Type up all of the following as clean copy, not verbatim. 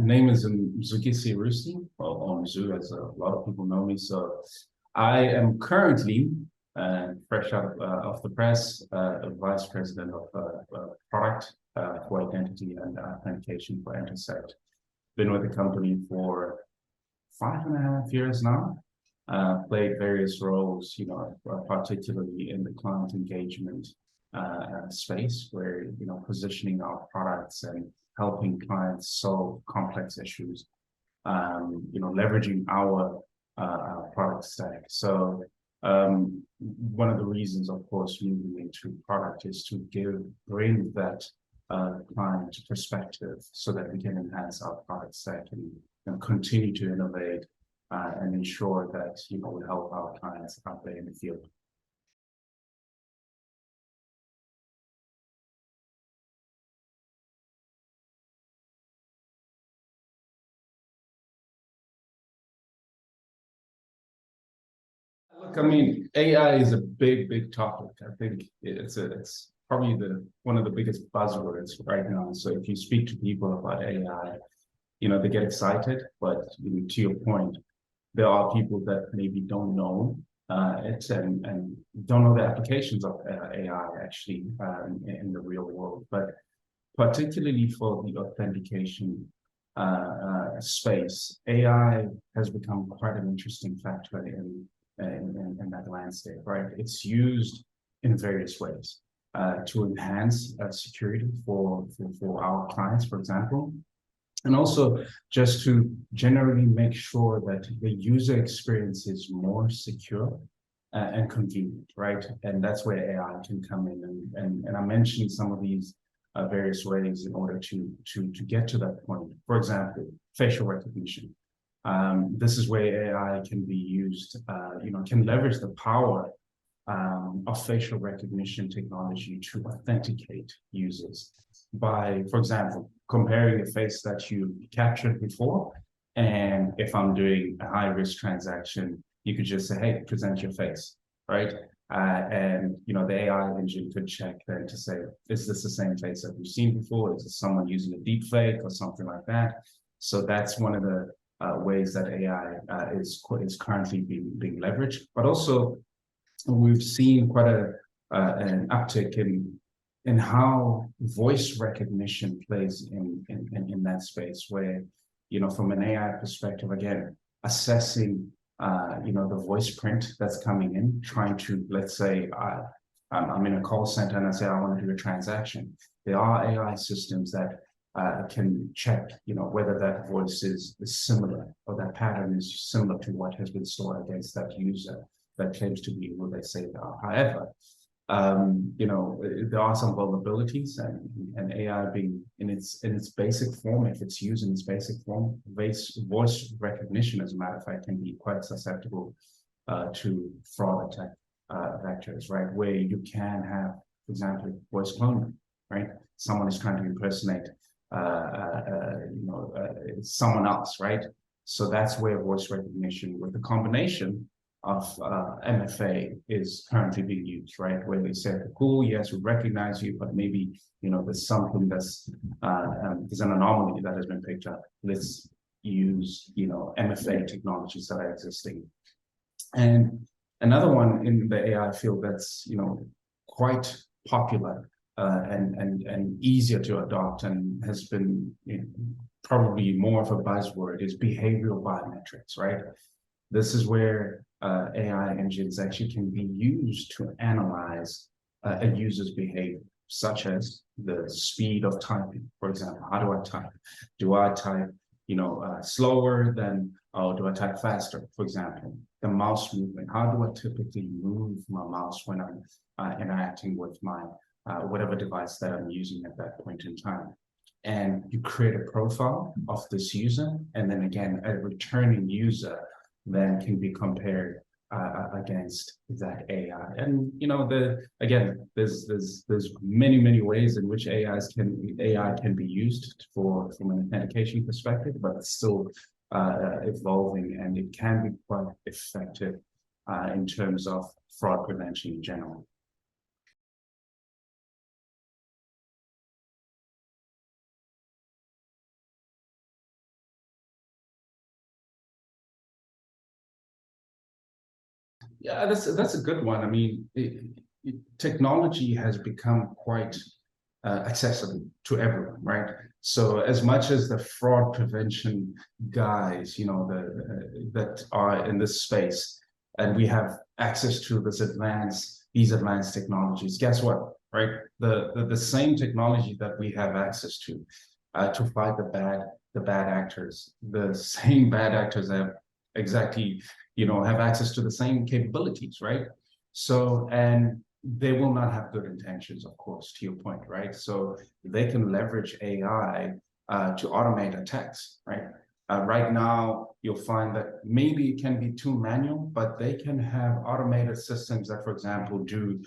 name is Mzugisi Rusi, or Mzu, as a lot of people know me. So I am currently fresh out of the press, vice president of product for identity and authentication for Intersect. Been with the company for 5.5 years now. Played various roles, particularly in the client engagement space, where positioning our products and helping clients solve complex issues, leveraging our product stack. So one of the reasons, of course, moving into product is to bring that client perspective so that we can enhance our product stack and continue to innovate and ensure that we help our clients out there in the field. Look, I mean, AI is a big topic. I think it's probably one of the biggest buzzwords right now. So if you speak to people about AI, they get excited, but to your point, there are people that maybe don't know it and don't know the applications of AI actually in the real world. But particularly for the authentication space, AI has become quite an interesting factor in that landscape, right? It's used in various ways to enhance security for our clients, for example, and also just to generally make sure that the user experience is more secure and convenient, right? And that's where AI can come in. And I mentioned some of these various ways in order to get to that point. For example, facial recognition. This is where AI can be used, can leverage the power of facial recognition technology to authenticate users by, for example, comparing a face that you captured before. And if I'm doing a high-risk transaction, you could just say, hey, present your face, right? And the AI engine could check then to say, is this the same face that we've seen before? Is it someone using a deep fake or something like that? So that's one of the ways that AI is currently being leveraged. But also, we've seen quite an uptick in how voice recognition plays in that space, where from an AI perspective, again, assessing the voice print that's coming in, trying to, let's say, I'm in a call center and I say I want to do a transaction. There are AI systems that can check, whether that voice is similar or that pattern is similar to what has been stored against that user that claims to be who they say they are. However, there are some vulnerabilities, and AI being in its basic form, if it's used in its basic form, voice recognition, as a matter of fact, can be quite susceptible to fraud attack vectors, right? Where you can have, for example, voice cloning, right? Someone is trying to impersonate someone else, right? So that's where voice recognition, with the combination of MFA, is currently being used, right? Where they say, cool, yes, we recognize you, but maybe there's something there's an anomaly that has been picked up. Let's use MFA technologies that are existing. And another one in the AI field that's quite popular and easier to adopt and has been probably more of a buzzword is behavioral biometrics, right? This is where AI engines actually can be used to analyze a user's behavior, such as the speed of typing. For example, how do I type? Do I type slower than, or do I type faster? For example, the mouse movement. How do I typically move my mouse when I'm interacting with my whatever device that I'm using at that point in time? And you create a profile of this user, and then again, a returning user then can be compared against that AI. And there's many ways in which AI can be used from an authentication perspective, but it's still evolving, and it can be quite effective in terms of fraud prevention in general. Yeah, that's a good one. I mean, technology has become quite accessible to everyone, right? So as much as the fraud prevention guys, that are in this space, and we have access to these advanced technologies. Guess what? Right, the same technology that we have access to fight the bad actors, the same bad actors have exactly have access to the same capabilities, right? So, and they will not have good intentions, of course, to your point, right? So they can leverage AI to automate attacks, right? Right now, you'll find that maybe it can be too manual, but they can have automated systems that, for example, do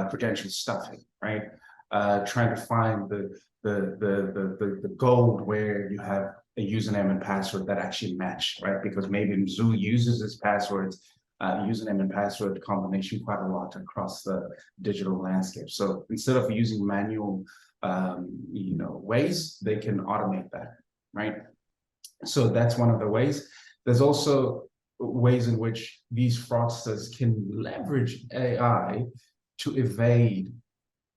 credential stuffing, right? Trying to find the gold where you have a username and password that actually match, right? Because maybe Mzulu uses his passwords, username and password combination quite a lot across the digital landscape. So instead of using manual, ways, they can automate that, right? So that's one of the ways. There's also ways in which these fraudsters can leverage AI to evade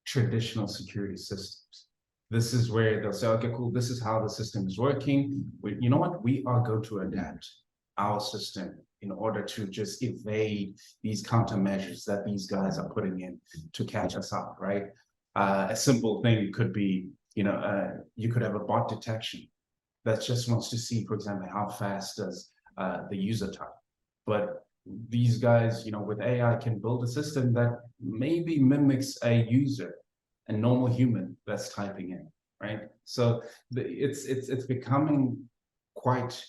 traditional security systems. This is where they'll say, okay, cool, this is how the system is working. You know what? We are going to adapt our system in order to just evade these countermeasures that these guys are putting in to catch us out, right? A simple thing could be, you could have a bot detection that just wants to see, for example, how fast does the user type. But these guys, with AI can build a system that maybe mimics a user, a normal human that's typing in, right? So it's becoming quite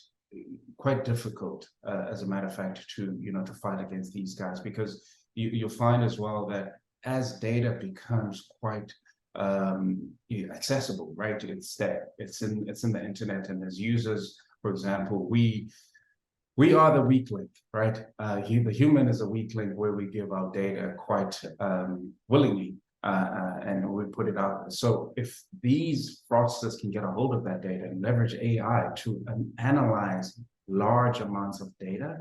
difficult, as a matter of fact, to fight against these guys, because you'll find as well that as data becomes quite accessible, right? It's there, it's in the internet, and as users, for example, we are the weak link, right? The human is a weak link where we give our data quite willingly, and we put it out there. So if these fraudsters can get a hold of that data and leverage AI to analyze large amounts of data,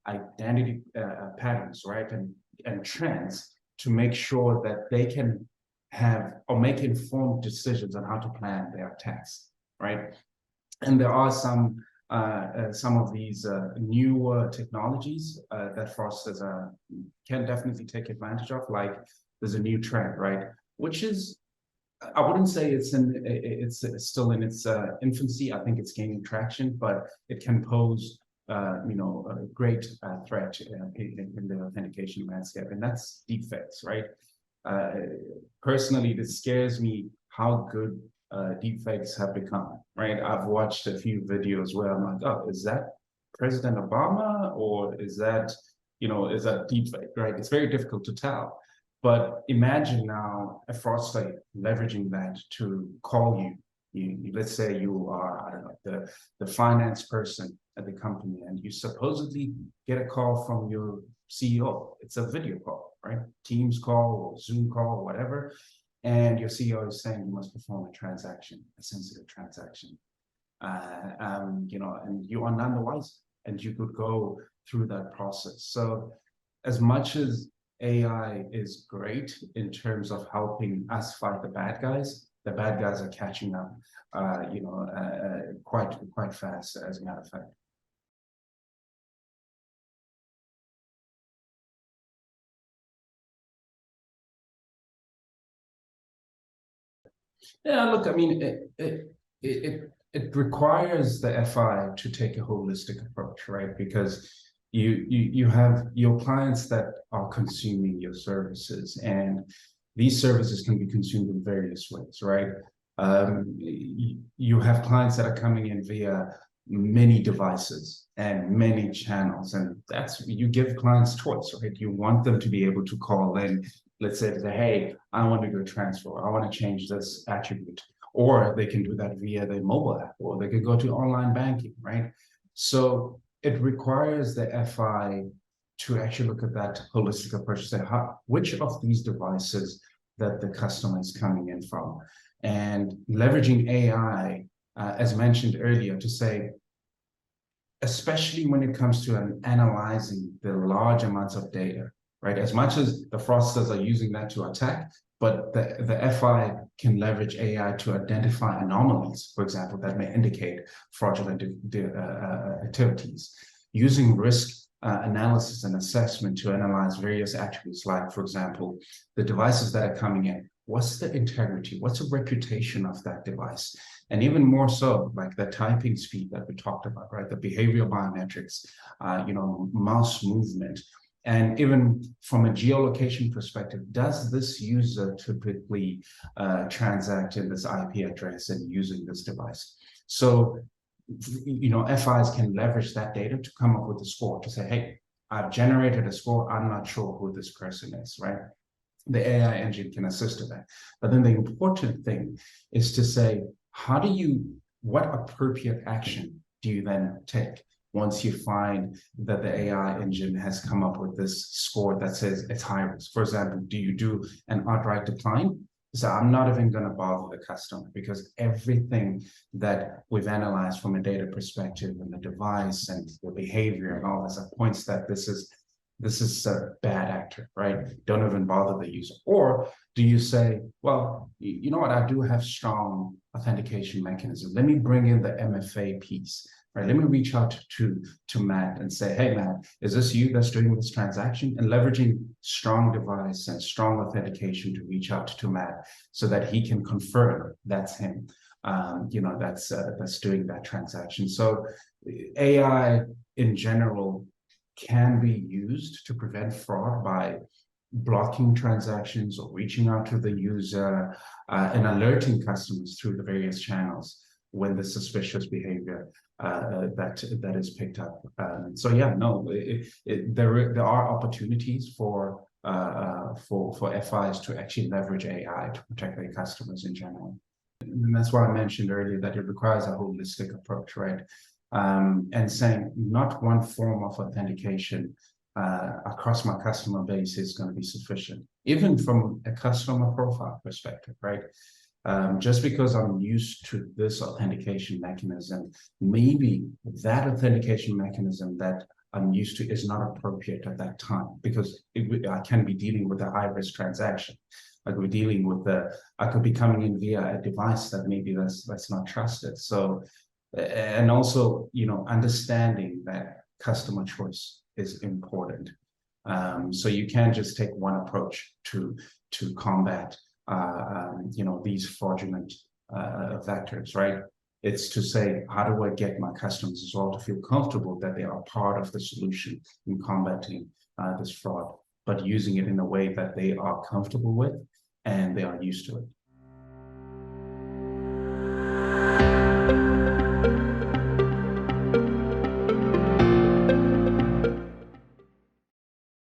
identity patterns, right, and trends, to make sure that they can have or make informed decisions on how to plan their attacks, right? And there are some of these newer technologies that fraudsters can definitely take advantage of. Like there's a new trend, right? Which is, I wouldn't say it's still in its infancy. I think it's gaining traction, but it can pose a great threat in the authentication landscape, and that's deepfakes, right? Personally, this scares me how good deepfakes have become, right? I've watched a few videos where I'm like, oh, is that President Obama, or is that deepfake, right? It's very difficult to tell. But imagine now a fraudster leveraging that to call you. Let's say you are, I don't know, the finance person at the company, and you supposedly get a call from your CEO. It's a video call, right? Teams call or Zoom call or whatever. And your CEO is saying you must perform a transaction, a sensitive transaction. And you are none the wiser, and you could go through that process. So as much as AI is great in terms of helping us fight the bad guys are catching up, quite fast, as a matter of fact. Yeah, look, I mean, it requires the FI to take a holistic approach, right? Because you have your clients that are consuming your services, and these services can be consumed in various ways, right? You have clients that are coming in via many devices and many channels, and you give clients choice, right? You want them to be able to call in, let's say, hey, I want to do a transfer, I want to change this attribute, or they can do that via their mobile app, or they can go to online banking, right? So it requires the FI to actually look at that holistic approach, say, which of these devices that the customer is coming in from, and leveraging AI, as mentioned earlier, to say, especially when it comes to analyzing the large amounts of data, right? As much as the fraudsters are using that to attack, but the FI can leverage AI to identify anomalies, for example, that may indicate fraudulent activities, using risk analysis and assessment to analyze various attributes, like, for example, the devices that are coming in. What's the integrity? What's the reputation of that device? And even more so, like the typing speed that we talked about, right? The behavioral biometrics, mouse movement. And even from a geolocation perspective, does this user typically transact in this IP address and using this device? So, FIs can leverage that data to come up with a score to say, hey, I've generated a score. I'm not sure who this person is, right? The AI engine can assist with that. But then the important thing is to say, what appropriate action do you then take once you find that the AI engine has come up with this score that says it's high risk? For example, do you do an outright decline? So I'm not even going to bother the customer, because everything that we've analyzed from a data perspective and the device and the behavior and all this points that this is a bad actor, right? Don't even bother the user. Or do you say, well, you know what? I do have strong authentication mechanism. Let me bring in the MFA piece, right? Let me reach out to Matt and say, hey, Matt, is this you that's doing this transaction? And leveraging strong device and strong authentication to reach out to Matt so that he can confirm that's him, that's doing that transaction. So AI in general can be used to prevent fraud by blocking transactions or reaching out to the user and alerting customers through the various channels when the suspicious behavior that is picked up. There are opportunities for FIs to actually leverage AI to protect their customers in general. And that's why I mentioned earlier that it requires a holistic approach, right? And saying not one form of authentication across my customer base is going to be sufficient, even from a customer profile perspective, right? Just because I'm used to this authentication mechanism, maybe that authentication mechanism that I'm used to is not appropriate at that time, because I can be dealing with a high-risk transaction. I could be dealing with I could be coming in via a device that maybe that's not trusted. So, and also, understanding that customer choice is important. So you can't just take one approach to combat these fraudulent vectors, right? It's to say, how do I get my customers as well to feel comfortable that they are part of the solution in combating this fraud, but using it in a way that they are comfortable with and they are used to it.